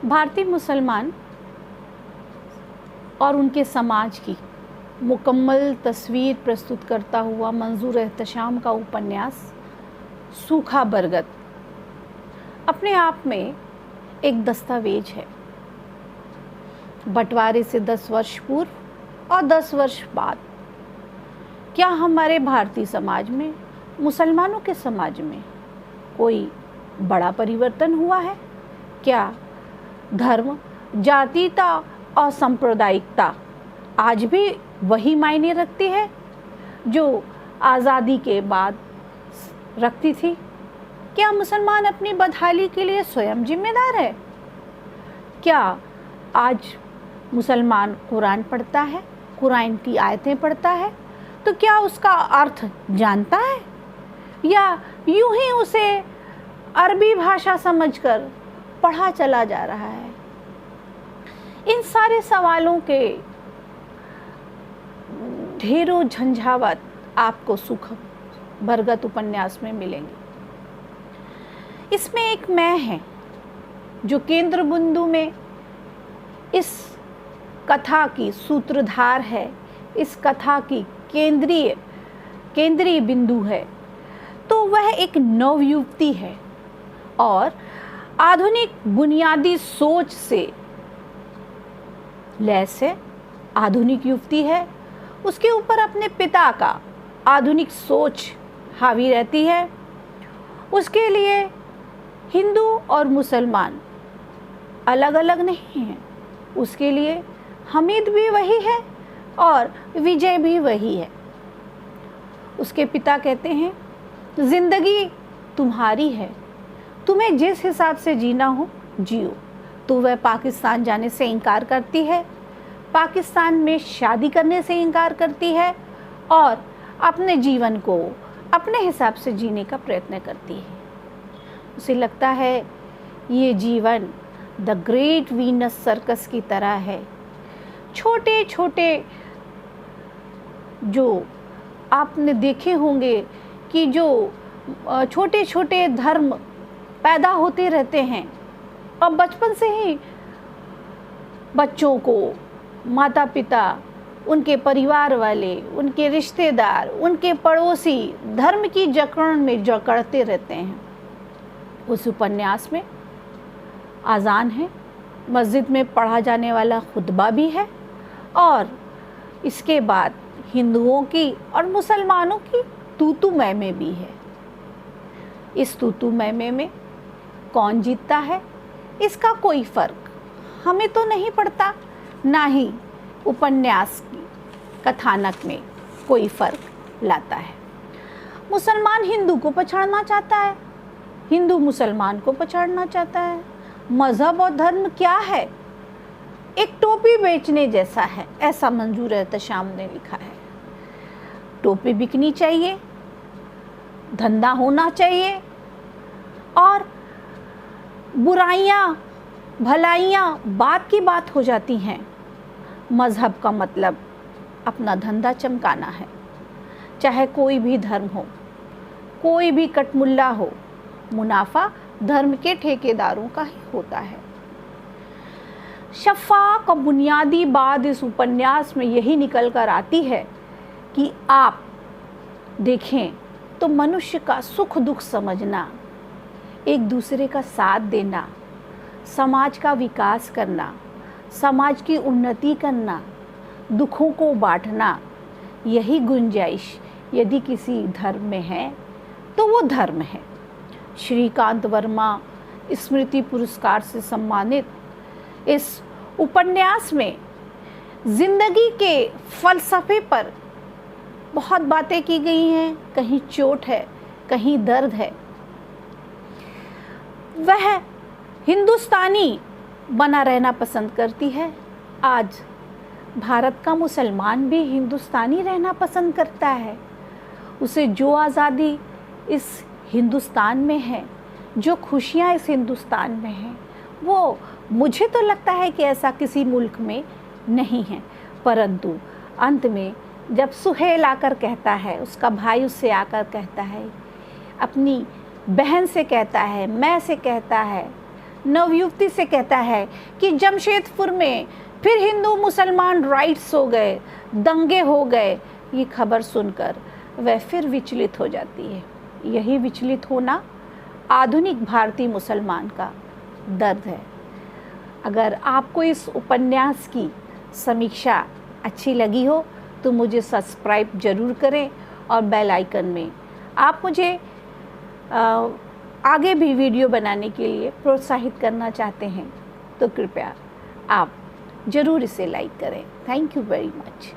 भारतीय मुसलमान और उनके समाज की मुकम्मल तस्वीर प्रस्तुत करता हुआ मंजूर एहतशाम का उपन्यास सूखा बरगद अपने आप में एक दस्तावेज है। बंटवारे से 10 वर्ष पूर्व और 10 वर्ष बाद क्या हमारे भारतीय समाज में, मुसलमानों के समाज में कोई बड़ा परिवर्तन हुआ है? क्या धर्म, जातीयता और सांप्रदायिकता आज भी वही मायने रखती है जो आज़ादी के बाद रखती थी? क्या मुसलमान अपनी बदहाली के लिए स्वयं जिम्मेदार है? क्या आज मुसलमान कुरान पढ़ता है, कुरान की आयतें पढ़ता है, तो क्या उसका अर्थ जानता है या यूं ही उसे अरबी भाषा समझकर पढ़ा चला जा रहा है? इन सारे सवालों के ढेरों झंझावात आपको सूखा बरगद उपन्यास में मिलेंगे। इसमें एक मैं है जो केंद्र बिंदु में इस कथा की सूत्रधार है, इस कथा की केंद्रीय बिंदु है। तो वह एक नवयुवती है और आधुनिक बुनियादी सोच से लैस है। आधुनिक युवती है, उसके ऊपर अपने पिता का आधुनिक सोच हावी रहती है। उसके लिए हिंदू और मुसलमान अलग अलग नहीं हैं। उसके लिए हमीद भी वही है और विजय भी वही है। उसके पिता कहते हैं, जिंदगी तुम्हारी है, तुम्हें जिस हिसाब से जीना हो जियो। तो वह पाकिस्तान जाने से इनकार करती है, पाकिस्तान में शादी करने से इनकार करती है और अपने जीवन को अपने हिसाब से जीने का प्रयत्न करती है। उसे लगता है ये जीवन द ग्रेट वीनस सर्कस की तरह है। छोटे छोटे जो आपने देखे होंगे कि जो छोटे छोटे धर्म पैदा होते रहते हैं और बचपन से ही बच्चों को माता पिता, उनके परिवार वाले, उनके रिश्तेदार, उनके पड़ोसी धर्म की जकड़ में जकड़ते रहते हैं। उस उपन्यास में अजान है, मस्जिद में पढ़ा जाने वाला खुतबा भी है और इसके बाद हिंदुओं की और मुसलमानों की तू मैं भी है। इस तू मैं में कौन जीतता है इसका कोई फर्क हमें तो नहीं पड़ता, ना ही उपन्यास की कथानक में कोई फर्क लाता है। मुसलमान हिंदू को पछाड़ना चाहता है, हिंदू मुसलमान को पछाड़ना चाहता है। मज़हब और धर्म क्या है? एक टोपी बेचने जैसा है, ऐसा मंजूर एहतशाम ने लिखा है। टोपी बिकनी चाहिए, धंधा होना चाहिए और बुराइयाँ भलाइयाँ बात की बात हो जाती हैं। मज़हब का मतलब अपना धंधा चमकाना है, चाहे कोई भी धर्म हो, कोई भी कटमुल्ला हो, मुनाफा धर्म के ठेकेदारों का ही होता है। शफ़ाक और बुनियादी बात इस उपन्यास में यही निकल कर आती है कि आप देखें तो मनुष्य का सुख दुख समझना, एक दूसरे का साथ देना, समाज का विकास करना, समाज की उन्नति करना, दुखों को बांटना, यही गुंजाइश यदि किसी धर्म में है तो वो धर्म है। श्रीकांत वर्मा स्मृति पुरस्कार से सम्मानित इस उपन्यास में जिंदगी के फलसफे पर बहुत बातें की गई हैं। कहीं चोट है, कहीं दर्द है। वह हिंदुस्तानी बना रहना पसंद करती है। आज भारत का मुसलमान भी हिंदुस्तानी रहना पसंद करता है। उसे जो आज़ादी इस हिंदुस्तान में है, जो खुशियाँ इस हिंदुस्तान में हैं, वो मुझे तो लगता है कि ऐसा किसी मुल्क में नहीं है। परंतु अंत में जब सुहेल आकर कहता है, उसका भाई उससे आकर कहता है, अपनी बहन से कहता है, मैं से कहता है, नवयुवती से कहता है कि जमशेदपुर में फिर हिंदू मुसलमान राइट्स हो गए, दंगे हो गए। ये खबर सुनकर वह फिर विचलित हो जाती है। यही विचलित होना आधुनिक भारतीय मुसलमान का दर्द है। अगर आपको इस उपन्यास की समीक्षा अच्छी लगी हो तो मुझे सब्सक्राइब जरूर करें और बेल आइकन में आप मुझे आगे भी वीडियो बनाने के लिए प्रोत्साहित करना चाहते हैं तो कृपया आप ज़रूर इसे लाइक करें। Thank you very much.